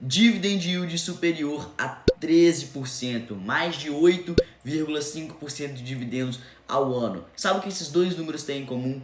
Dividend yield superior a 13%, mais de 8,5% de dividendos ao ano. Sabe o que esses dois números têm em comum?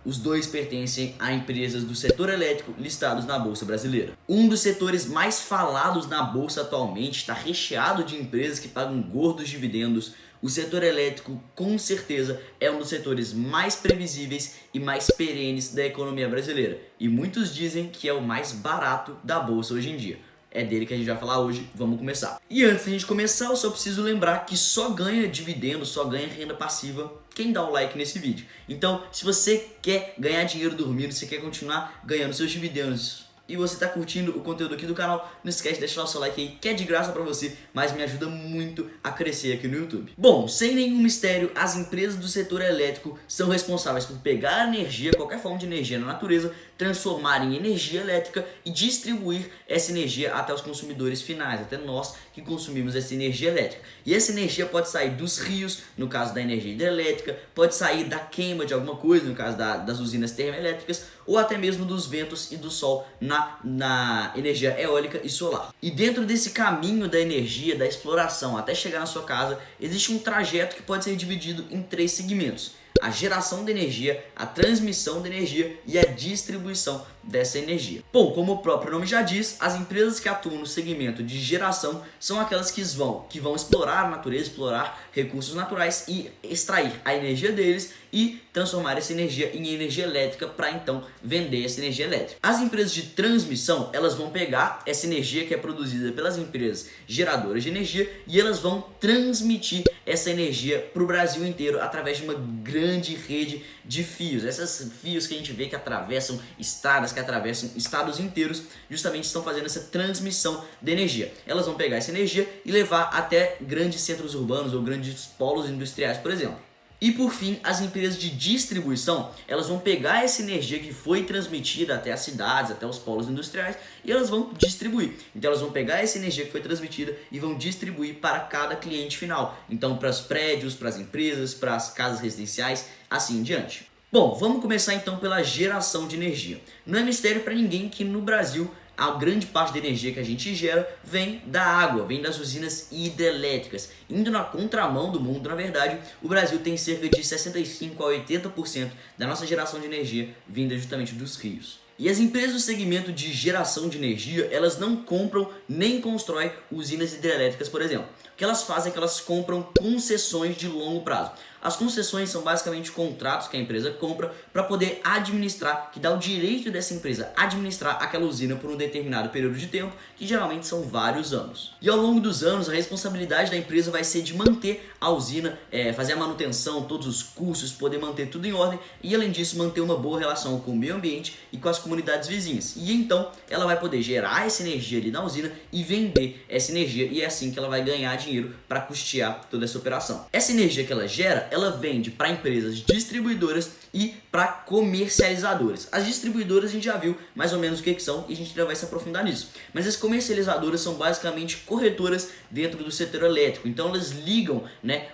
Os dois pertencem a empresas do setor elétrico listados na Bolsa Brasileira. Um dos setores mais falados na Bolsa atualmente está recheado de empresas que pagam gordos dividendos. O setor elétrico, com certeza, é um dos setores mais previsíveis e mais perenes da economia brasileira. E muitos dizem que é o mais barato da Bolsa hoje em dia. É dele que a gente vai falar hoje, vamos começar. E antes da gente começar, eu só preciso lembrar que só ganha dividendo, só ganha renda passiva quem dá o like nesse vídeo. Então, se você quer ganhar dinheiro dormindo, se quer continuar ganhando seus dividendos e você está curtindo o conteúdo aqui do canal, não esquece de deixar o seu like aí, que é de graça para você, mas me ajuda muito a crescer aqui no YouTube. Bom, sem nenhum mistério, as empresas do setor elétrico são responsáveis por pegar a energia, qualquer forma de energia na natureza, transformar em energia elétrica e distribuir essa energia até os consumidores finais, até nós que consumimos essa energia elétrica. E essa energia pode sair dos rios, no caso da energia hidrelétrica, pode sair da queima de alguma coisa, no caso das usinas termoelétricas, ou até mesmo dos ventos e do sol na energia eólica e solar. E dentro desse caminho da energia, da exploração até chegar na sua casa, existe um trajeto que pode ser dividido em 3 segmentos: a geração de energia, a transmissão de energia e a distribuição dessa energia. Bom, como o próprio nome já diz, as empresas que atuam no segmento de geração são aquelas que vão explorar a natureza, explorar recursos naturais e extrair a energia deles e transformar essa energia em energia elétrica para então vender essa energia elétrica. As empresas de transmissão, elas vão pegar essa energia que é produzida pelas empresas geradoras de energia e elas vão transmitir essa energia para o Brasil inteiro através de uma grande rede de fios. Esses fios que a gente vê que atravessam estradas, que atravessam estados inteiros, justamente estão fazendo essa transmissão de energia. Elas vão pegar essa energia e levar até grandes centros urbanos ou grandes polos industriais, por exemplo. E por fim, as empresas de distribuição, elas vão pegar essa energia que foi transmitida até as cidades, até os polos industriais, e elas vão distribuir. Então elas vão pegar essa energia que foi transmitida e vão distribuir para cada cliente final. Então para os prédios, para as empresas, para as casas residenciais, assim em diante. Bom, vamos começar então pela geração de energia. Não é mistério para ninguém que no Brasil a grande parte da energia que a gente gera vem da água, vem das usinas hidrelétricas. Indo na contramão do mundo, na verdade, o Brasil tem cerca de 65% a 80% da nossa geração de energia vinda justamente dos rios. E as empresas do segmento de geração de energia, elas não compram nem constroem usinas hidrelétricas, por exemplo. O que elas fazem é que elas compram concessões de longo prazo. As concessões são basicamente contratos que a empresa compra para poder administrar, que dá o direito dessa empresa administrar aquela usina por um determinado período de tempo, que geralmente são vários anos. E ao longo dos anos, a responsabilidade da empresa vai ser de manter a usina, fazer a manutenção, todos os custos, poder manter tudo em ordem e, além disso, manter uma boa relação com o meio ambiente e com as comunidades vizinhas. E então, ela vai poder gerar essa energia ali na usina e vender essa energia, e é assim que ela vai ganhar dinheiro para custear toda essa operação. Essa energia que ela gera, ela vende para empresas distribuidoras e para comercializadoras. As distribuidoras a gente já viu mais ou menos o que são e a gente ainda vai se aprofundar nisso. Mas as comercializadoras são basicamente corretoras dentro do setor elétrico. Então elas ligam,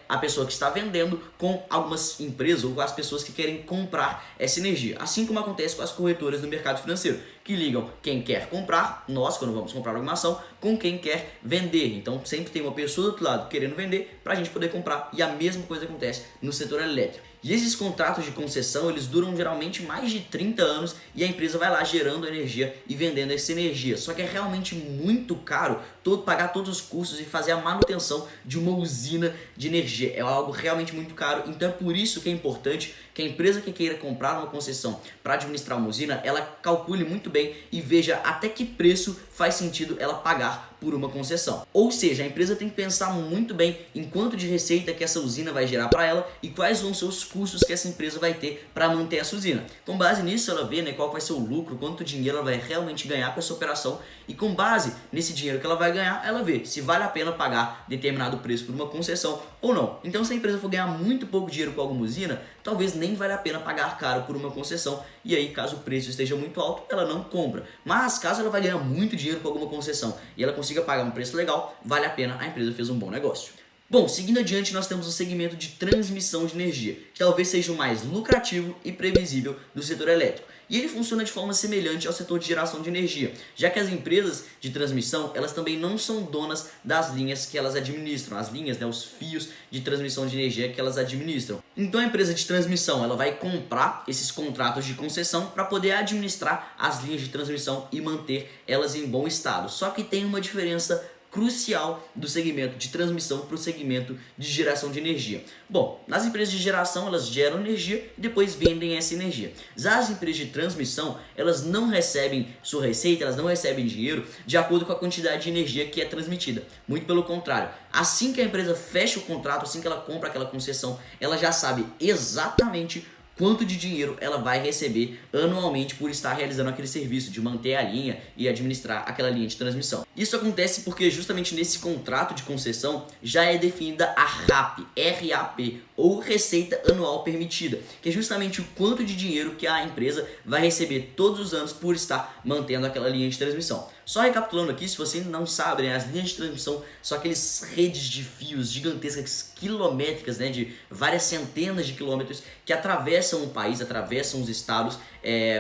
a pessoa que está vendendo com algumas empresas ou com as pessoas que querem comprar essa energia. Assim como acontece com as corretoras do mercado financeiro, que ligam quem quer comprar, nós quando vamos comprar alguma ação, com quem quer vender. Então sempre tem uma pessoa do outro lado querendo vender para a gente poder comprar, e a mesma coisa acontece no setor elétrico. E esses contratos de concessão, eles duram geralmente mais de 30 anos e a empresa vai lá gerando energia e vendendo essa energia. Só que é realmente muito caro pagar todos os custos e fazer a manutenção de uma usina de energia. É algo realmente muito caro, então é por isso que é importante que a empresa que queira comprar uma concessão para administrar uma usina, ela calcule muito bem e veja até que preço faz sentido ela pagar por uma concessão. Ou seja, a empresa tem que pensar muito bem em quanto de receita que essa usina vai gerar para ela e quais vão ser os custos que essa empresa vai ter para manter essa usina. Com base nisso, ela vê qual vai ser o lucro, quanto dinheiro ela vai realmente ganhar com essa operação, e com base nesse dinheiro que ela vai ganhar, ela vê se vale a pena pagar determinado preço por uma concessão ou não. Então, se a empresa for ganhar muito pouco dinheiro com alguma usina, talvez nem vale a pena pagar caro por uma concessão, e aí caso o preço esteja muito alto, ela não compra. Mas caso ela vai ganhar muito dinheiro com alguma concessão e ela consiga pagar um preço legal, vale a pena, a empresa fez um bom negócio. Bom, seguindo adiante, nós temos o segmento de transmissão de energia, que talvez seja o mais lucrativo e previsível do setor elétrico. E ele funciona de forma semelhante ao setor de geração de energia, já que as empresas de transmissão, elas também não são donas das linhas que elas administram, as linhas, né, os fios de transmissão de energia que elas administram. Então a empresa de transmissão, ela vai comprar esses contratos de concessão para poder administrar as linhas de transmissão e manter elas em bom estado. Só que tem uma diferença crucial do segmento de transmissão para o segmento de geração de energia. Bom, nas empresas de geração elas geram energia e depois vendem essa energia. Já as empresas de transmissão, elas não recebem sua receita, elas não recebem dinheiro de acordo com a quantidade de energia que é transmitida. Muito pelo contrário, assim que a empresa fecha o contrato, assim que ela compra aquela concessão, ela já sabe exatamente quanto de dinheiro ela vai receber anualmente por estar realizando aquele serviço de manter a linha e administrar aquela linha de transmissão. Isso acontece porque justamente nesse contrato de concessão já é definida a RAP, R-A-P, ou Receita Anual Permitida, que é justamente o quanto de dinheiro que a empresa vai receber todos os anos por estar mantendo aquela linha de transmissão. Só recapitulando aqui, se você não sabe, né, as linhas de transmissão são aqueles redes de fios gigantescas, quilométricas, né, de várias centenas de quilômetros que atravessam o país, atravessam os estados,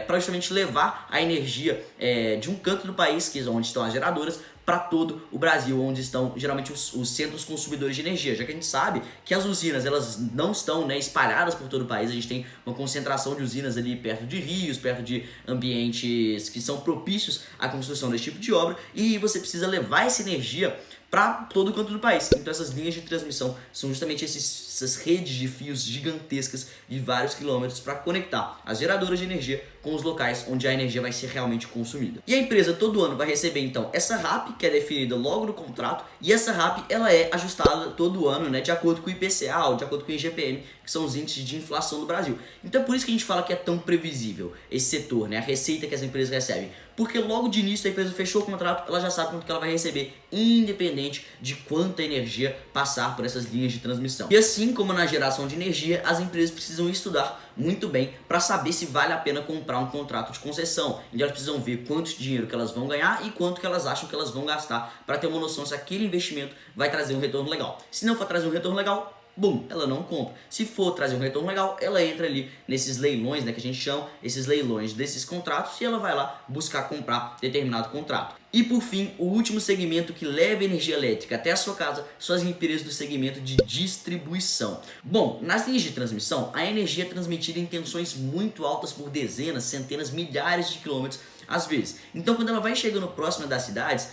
para justamente levar a energia de um canto do país, que é onde estão as geradoras, para todo o Brasil, onde estão geralmente os centros consumidores de energia, já que a gente sabe que as usinas elas não estão, né, espalhadas por todo o país. A gente tem uma concentração de usinas ali perto de rios, perto de ambientes que são propícios à construção desse tipo de obra, e você precisa levar essa energia para todo o canto do país. Então essas linhas de transmissão são justamente essas redes de fios gigantescas de vários quilômetros para conectar as geradoras de energia com os locais onde a energia vai ser realmente consumida. E a empresa todo ano vai receber então essa RAP, que é definida logo no contrato, e essa RAP ela é ajustada todo ano, né, de acordo com o IPCA ou de acordo com o IGPM, que são os índices de inflação do Brasil. Então é por isso que a gente fala que é tão previsível esse setor, né, a receita que as empresas recebem. Porque logo de início a empresa fechou o contrato, ela já sabe quanto que ela vai receber, independente de quanta energia passar por essas linhas de transmissão. E assim como na geração de energia, as empresas precisam estudar muito bem para saber se vale a pena comprar um contrato de concessão. E elas precisam ver quanto dinheiro que elas vão ganhar e quanto que elas acham que elas vão gastar para ter uma noção se aquele investimento vai trazer um retorno legal. Se não for trazer um retorno legal, bum, ela não compra. Se for trazer um retorno legal, ela entra ali nesses leilões, né, que a gente chama, esses leilões desses contratos, e ela vai lá buscar comprar determinado contrato. E por fim, o último segmento que leva energia elétrica até a sua casa são as empresas do segmento de distribuição. Bom, nas linhas de transmissão, a energia é transmitida em tensões muito altas por dezenas, centenas, milhares de quilômetros às vezes. Então quando ela vai chegando próxima das cidades,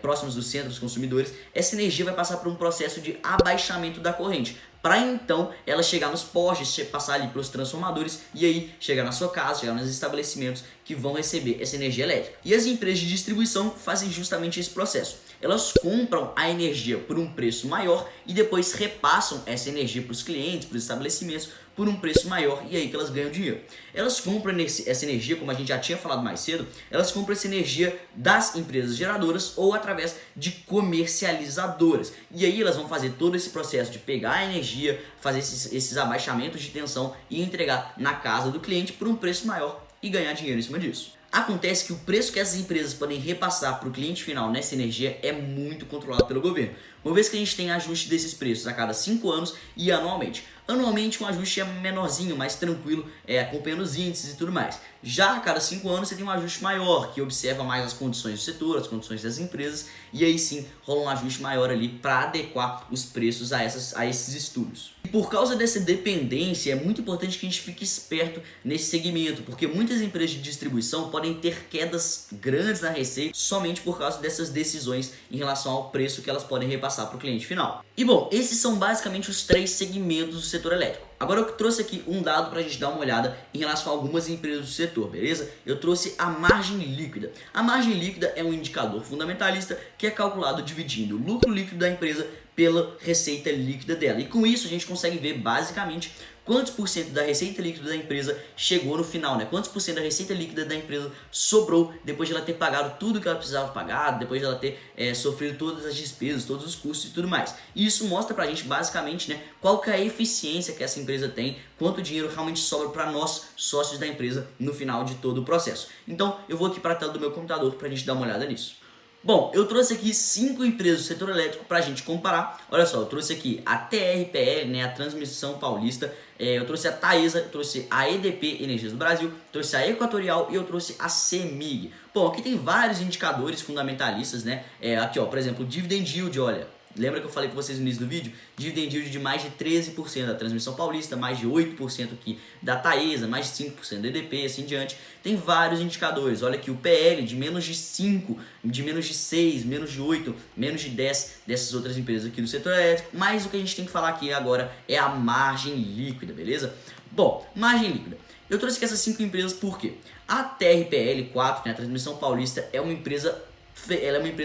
próximas dos centros consumidores, essa energia vai passar por um processo de abaixamento da corrente, para então ela chegar nos postes, passar ali pelos transformadores e aí chegar na sua casa, chegar nos estabelecimentos que vão receber essa energia elétrica. E as empresas de distribuição fazem justamente esse processo. Elas compram a energia por um preço maior e depois repassam essa energia para os clientes, para os estabelecimentos, por um preço maior, e aí que elas ganham dinheiro. Elas compram essa energia, como a gente já tinha falado mais cedo, elas compram essa energia das empresas geradoras ou através de comercializadoras. E aí elas vão fazer todo esse processo de pegar a energia, fazer esses abaixamentos de tensão e entregar na casa do cliente por um preço maior e ganhar dinheiro em cima disso. Acontece que o preço que essas empresas podem repassar para o cliente final nessa energia é muito controlado pelo governo, uma vez que a gente tem ajuste desses preços a cada 5 anos e anualmente. Anualmente um ajuste é menorzinho, mais tranquilo, acompanhando os índices e tudo mais. Já a cada 5 anos você tem um ajuste maior, que observa mais as condições do setor, as condições das empresas, e aí sim rola um ajuste maior ali para adequar os preços a esses estudos. E por causa dessa dependência, é muito importante que a gente fique esperto nesse segmento, porque muitas empresas de distribuição podem ter quedas grandes na receita somente por causa dessas decisões em relação ao preço que elas podem repassar para o cliente final. E bom, esses são basicamente os 3 segmentos do setor elétrico. Agora eu trouxe aqui um dado para a gente dar uma olhada em relação a algumas empresas do setor, beleza? Eu trouxe a margem líquida. A margem líquida é um indicador fundamentalista que é calculado dividindo o lucro líquido da empresa pela receita líquida dela. E com isso a gente consegue ver basicamente quantos por cento da receita líquida da empresa chegou no final, né? Quantos por cento da receita líquida da empresa sobrou depois de ela ter pagado tudo que ela precisava pagar, depois de ela ter sofrido todas as despesas, todos os custos e tudo mais. E isso mostra pra gente basicamente, né, qual que é a eficiência que essa empresa tem, quanto dinheiro realmente sobra para nós, sócios da empresa, no final de todo o processo. Então eu vou aqui para a tela do meu computador pra gente dar uma olhada nisso. Bom, eu trouxe aqui 5 empresas do setor elétrico para a gente comparar. Olha só, eu trouxe aqui a TRPL, né, a Transmissão Paulista, eu trouxe a Taesa, eu trouxe a EDP Energias do Brasil, trouxe a Equatorial e eu trouxe a CEMIG. Bom, aqui tem vários indicadores fundamentalistas, né? Aqui, ó, por exemplo, Dividend Yield, olha. Lembra que eu falei com vocês no início do vídeo? Dividend Yield de mais de 13% da Transmissão Paulista, mais de 8% aqui da Taesa, mais de 5% da EDP, assim em diante. Tem vários indicadores. Olha aqui o PL de menos de 5, de menos de 6, menos de 8, menos de 10 dessas outras empresas aqui do setor elétrico. Mas o que a gente tem que falar aqui agora é a margem líquida, beleza? Bom, margem líquida. Eu trouxe aqui essas 5 empresas por quê? A TRPL4, né, a Transmissão Paulista, é uma empresa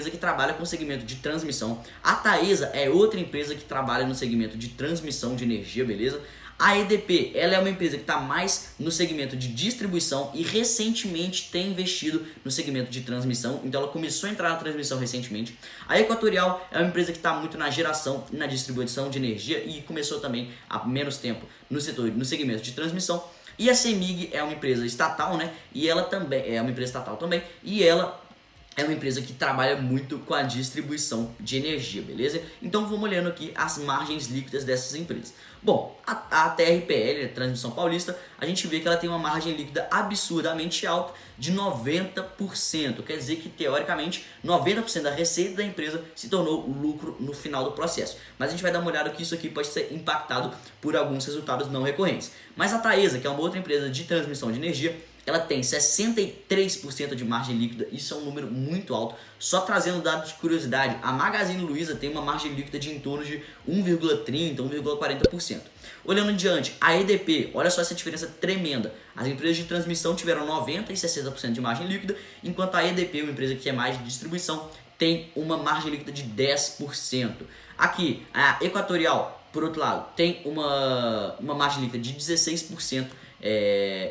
que trabalha com o segmento de transmissão. A Taesa é outra empresa que trabalha no segmento de transmissão de energia, beleza? A EDP, ela é uma empresa que está mais no segmento de distribuição e recentemente tem investido no segmento de transmissão, então ela começou a entrar na transmissão recentemente. A Equatorial é uma empresa que está muito na geração e na distribuição de energia e começou também há menos tempo no segmento de transmissão. E a CEMIG é uma empresa estatal, né? E ela também é uma empresa estatal também, e ela é uma empresa que trabalha muito com a distribuição de energia, beleza? Então vamos olhando aqui as margens líquidas dessas empresas. Bom, a TRPL, a Transmissão Paulista, a gente vê que ela tem uma margem líquida absurdamente alta de 90%. Quer dizer que, teoricamente, 90% da receita da empresa se tornou lucro no final do processo. Mas a gente vai dar uma olhada que isso aqui pode ser impactado por alguns resultados não recorrentes. Mas a Taesa, que é uma outra empresa de transmissão de energia, ela tem 63% de margem líquida, isso é um número muito alto. Só trazendo dados de curiosidade, a Magazine Luiza tem uma margem líquida de em torno de 1,30%, 1,40%. Olhando adiante, a EDP, olha só essa diferença tremenda. As empresas de transmissão tiveram 90% e 60% de margem líquida, enquanto a EDP, uma empresa que é mais de distribuição, tem uma margem líquida de 10%. Aqui, a Equatorial, por outro lado, tem uma margem líquida de 16%.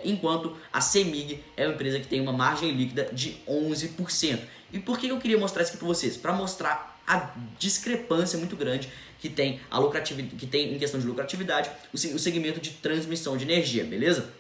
Enquanto a CEMIG é uma empresa que tem uma margem líquida de 11%. E por que eu queria mostrar isso aqui para vocês? Para mostrar a discrepância muito grande que tem, que tem em questão de lucratividade o segmento de transmissão de energia, beleza?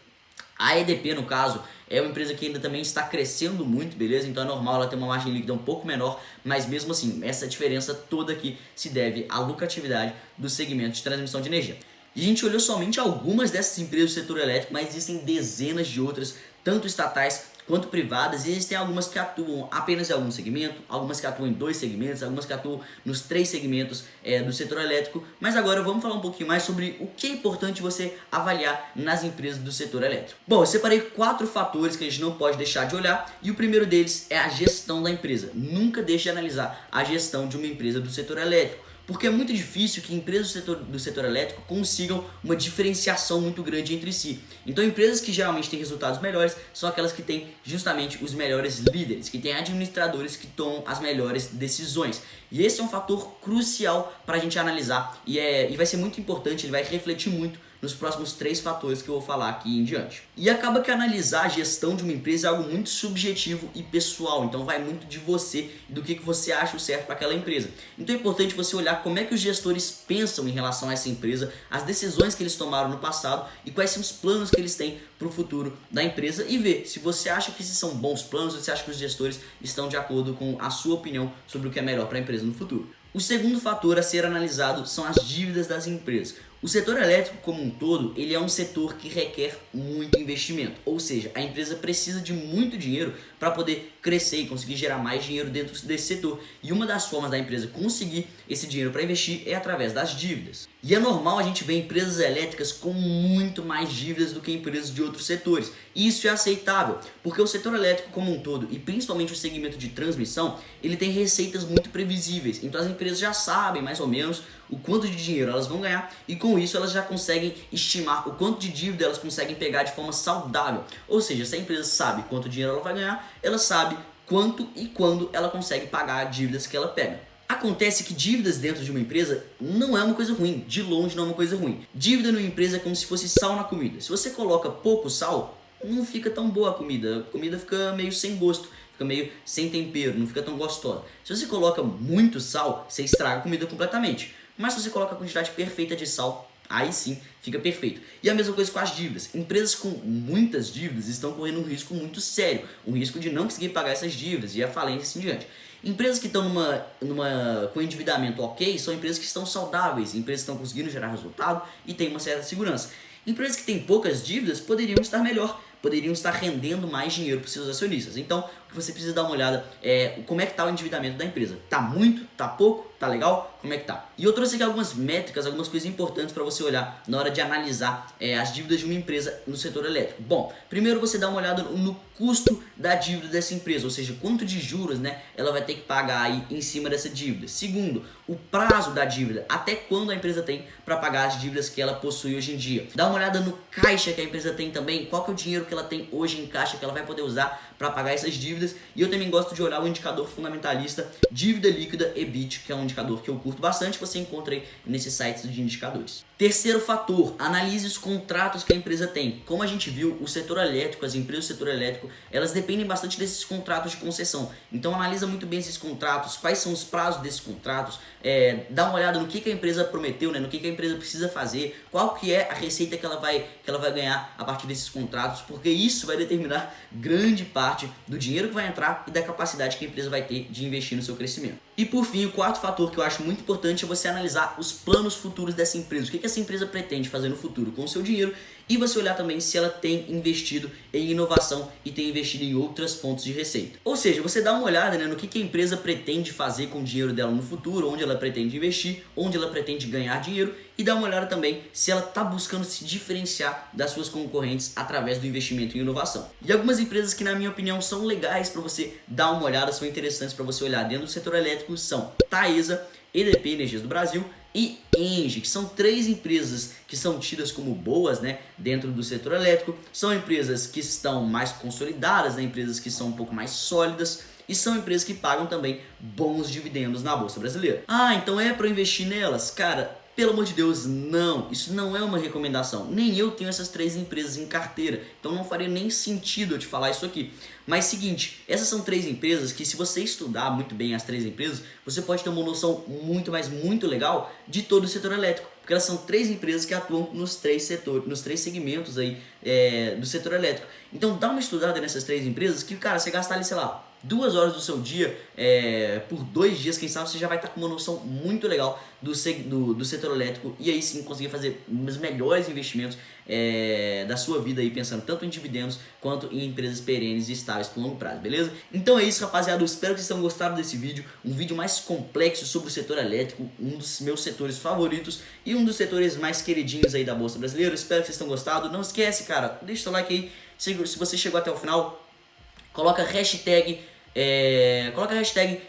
A EDP, no caso, é uma empresa que ainda também está crescendo muito, beleza? Então é normal ela ter uma margem líquida um pouco menor, mas mesmo assim, essa diferença toda aqui se deve à lucratividade do segmento de transmissão de energia. E a gente olhou somente algumas dessas empresas do setor elétrico, mas existem dezenas de outras, tanto estatais quanto privadas, e existem algumas que atuam apenas em algum segmento, algumas que atuam em 2 segmentos, algumas que atuam nos 3 segmentos do setor elétrico. Mas agora vamos falar um pouquinho mais sobre o que é importante você avaliar nas empresas do setor elétrico. Bom, eu separei 4 fatores que a gente não pode deixar de olhar, e o primeiro deles é a gestão da empresa. Nunca deixe de analisar a gestão de uma empresa do setor elétrico, porque é muito difícil que empresas do setor elétrico consigam uma diferenciação muito grande entre si. Então empresas que geralmente têm resultados melhores são aquelas que têm justamente os melhores líderes, que têm administradores que tomam as melhores decisões. E esse é um fator crucial para a gente analisar e vai ser muito importante, ele vai refletir muito nos próximos 3 fatores que eu vou falar aqui em diante. E acaba que analisar a gestão de uma empresa é algo muito subjetivo e pessoal, então vai muito de você e do que você acha o certo para aquela empresa. Então é importante você olhar como é que os gestores pensam em relação a essa empresa, as decisões que eles tomaram no passado e quais são os planos que eles têm para o futuro da empresa, e ver se você acha que esses são bons planos ou se você acha que os gestores estão de acordo com a sua opinião sobre o que é melhor para a empresa no futuro. O segundo fator a ser analisado são as dívidas das empresas. O setor elétrico como um todo, ele é um setor que requer muito investimento, ou seja, a empresa precisa de muito dinheiro para poder crescer e conseguir gerar mais dinheiro dentro desse setor. E uma das formas da empresa conseguir esse dinheiro para investir é através das dívidas. E é normal a gente ver empresas elétricas com muito mais dívidas do que empresas de outros setores. E isso é aceitável, porque o setor elétrico como um todo, e principalmente o segmento de transmissão, ele tem receitas muito previsíveis. Então as empresas já sabem mais ou menos o quanto de dinheiro elas vão ganhar e com isso elas já conseguem estimar o quanto de dívida elas conseguem pegar de forma saudável. Ou seja, se a empresa sabe quanto dinheiro ela vai ganhar, ela sabe quanto e quando ela consegue pagar as dívidas que ela pega. Acontece que dívidas dentro de uma empresa não é uma coisa ruim, de longe não é uma coisa ruim. Dívida numa empresa é como se fosse sal na comida. Se você coloca pouco sal, não fica tão boa a comida fica meio sem gosto, fica meio sem tempero, não fica tão gostosa. Se você coloca muito sal, você estraga a comida completamente. Mas se você coloca a quantidade perfeita de sal, Aí sim fica perfeito. E a mesma coisa com as dívidas. Empresas com muitas dívidas estão correndo um risco muito sério, um risco de não conseguir pagar essas dívidas e a falência assim diante. Empresas que estão com endividamento ok são empresas que estão saudáveis, empresas que estão conseguindo gerar resultado e têm uma certa segurança. Empresas que têm poucas dívidas poderiam estar melhor, poderiam estar rendendo mais dinheiro para os seus acionistas. Então, o que você precisa dar uma olhada é como é que está o endividamento da empresa. Tá muito? Tá pouco? Tá legal? Como é que tá? E eu trouxe aqui algumas métricas, algumas coisas importantes para você olhar na hora de analisar as dívidas de uma empresa no setor elétrico. Bom, primeiro você dá uma olhada no custo da dívida dessa empresa, ou seja, quanto de juros, né, ela vai ter que pagar aí em cima dessa dívida. Segundo, o prazo da dívida, até quando a empresa tem para pagar as dívidas que ela possui hoje em dia. Dá uma olhada no caixa que a empresa tem também, qual que é o dinheiro que ela tem hoje em caixa que ela vai poder usar para pagar essas dívidas. E eu também gosto de olhar o indicador fundamentalista dívida líquida EBIT, que é um indicador que eu curto bastante, você encontra aí nesses sites de indicadores. Terceiro fator, analise os contratos que a empresa tem. Como a gente viu, o setor elétrico, as empresas do setor elétrico, elas dependem bastante desses contratos de concessão. Então analisa muito bem esses contratos, quais são os prazos desses contratos, dá uma olhada no que a empresa prometeu, né, no que a empresa precisa fazer, qual que é a receita que ela vai ganhar a partir desses contratos, porque isso vai determinar grande parte do dinheiro que vai entrar e da capacidade que a empresa vai ter de investir no seu crescimento. E por fim, o quarto fator que eu acho muito importante é você analisar os planos futuros dessa empresa. O que essa empresa pretende fazer no futuro com o seu dinheiro e você olhar também se ela tem investido em inovação e tem investido em outras fontes de receita. Ou seja, você dá uma olhada, né, no que a empresa pretende fazer com o dinheiro dela no futuro, onde ela pretende investir, onde ela pretende ganhar dinheiro e dá uma olhada também se ela está buscando se diferenciar das suas concorrentes através do investimento em inovação. E algumas empresas que, na minha opinião, são legais para você dar uma olhada, são interessantes para você olhar dentro do setor elétrico são Taesa, EDP Energias do Brasil e Engie, que são três empresas que são tidas como boas, né, dentro do setor elétrico. São empresas que estão mais consolidadas, né, empresas que são um pouco mais sólidas e são empresas que pagam também bons dividendos na Bolsa Brasileira. Ah, então é para investir nelas? Cara, pelo amor de Deus, não. Isso não é uma recomendação. Nem eu tenho essas três empresas em carteira. Então não faria nem sentido eu te falar isso aqui. Mas seguinte, essas são três empresas que se você estudar muito bem as três empresas, você pode ter uma noção muito, mas muito legal de todo o setor elétrico. Porque elas são três empresas que atuam nos três setores, nos três segmentos aí do setor elétrico. Então dá uma estudada nessas três empresas que, cara, você gastar ali, sei lá, 2 horas do seu dia, por 2 dias, quem sabe você já vai estar com uma noção muito legal do setor elétrico e aí sim conseguir fazer os melhores investimentos da sua vida aí, pensando tanto em dividendos quanto em empresas perenes e estáveis por longo prazo, beleza? Então é isso, rapaziada, eu espero que vocês tenham gostado desse vídeo, um vídeo mais complexo sobre o setor elétrico, um dos meus setores favoritos e um dos setores mais queridinhos aí da Bolsa Brasileira. Eu espero que vocês tenham gostado, não esquece, cara, deixa o seu like aí, se você chegou até o final, coloca hashtag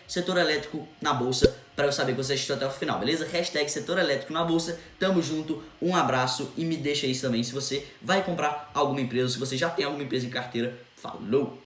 setor elétrico na bolsa para eu saber que você assistiu até o final, beleza? Hashtag setor elétrico na bolsa, tamo junto, um abraço e me deixa aí também se você vai comprar alguma empresa, se você já tem alguma empresa em carteira. Falou!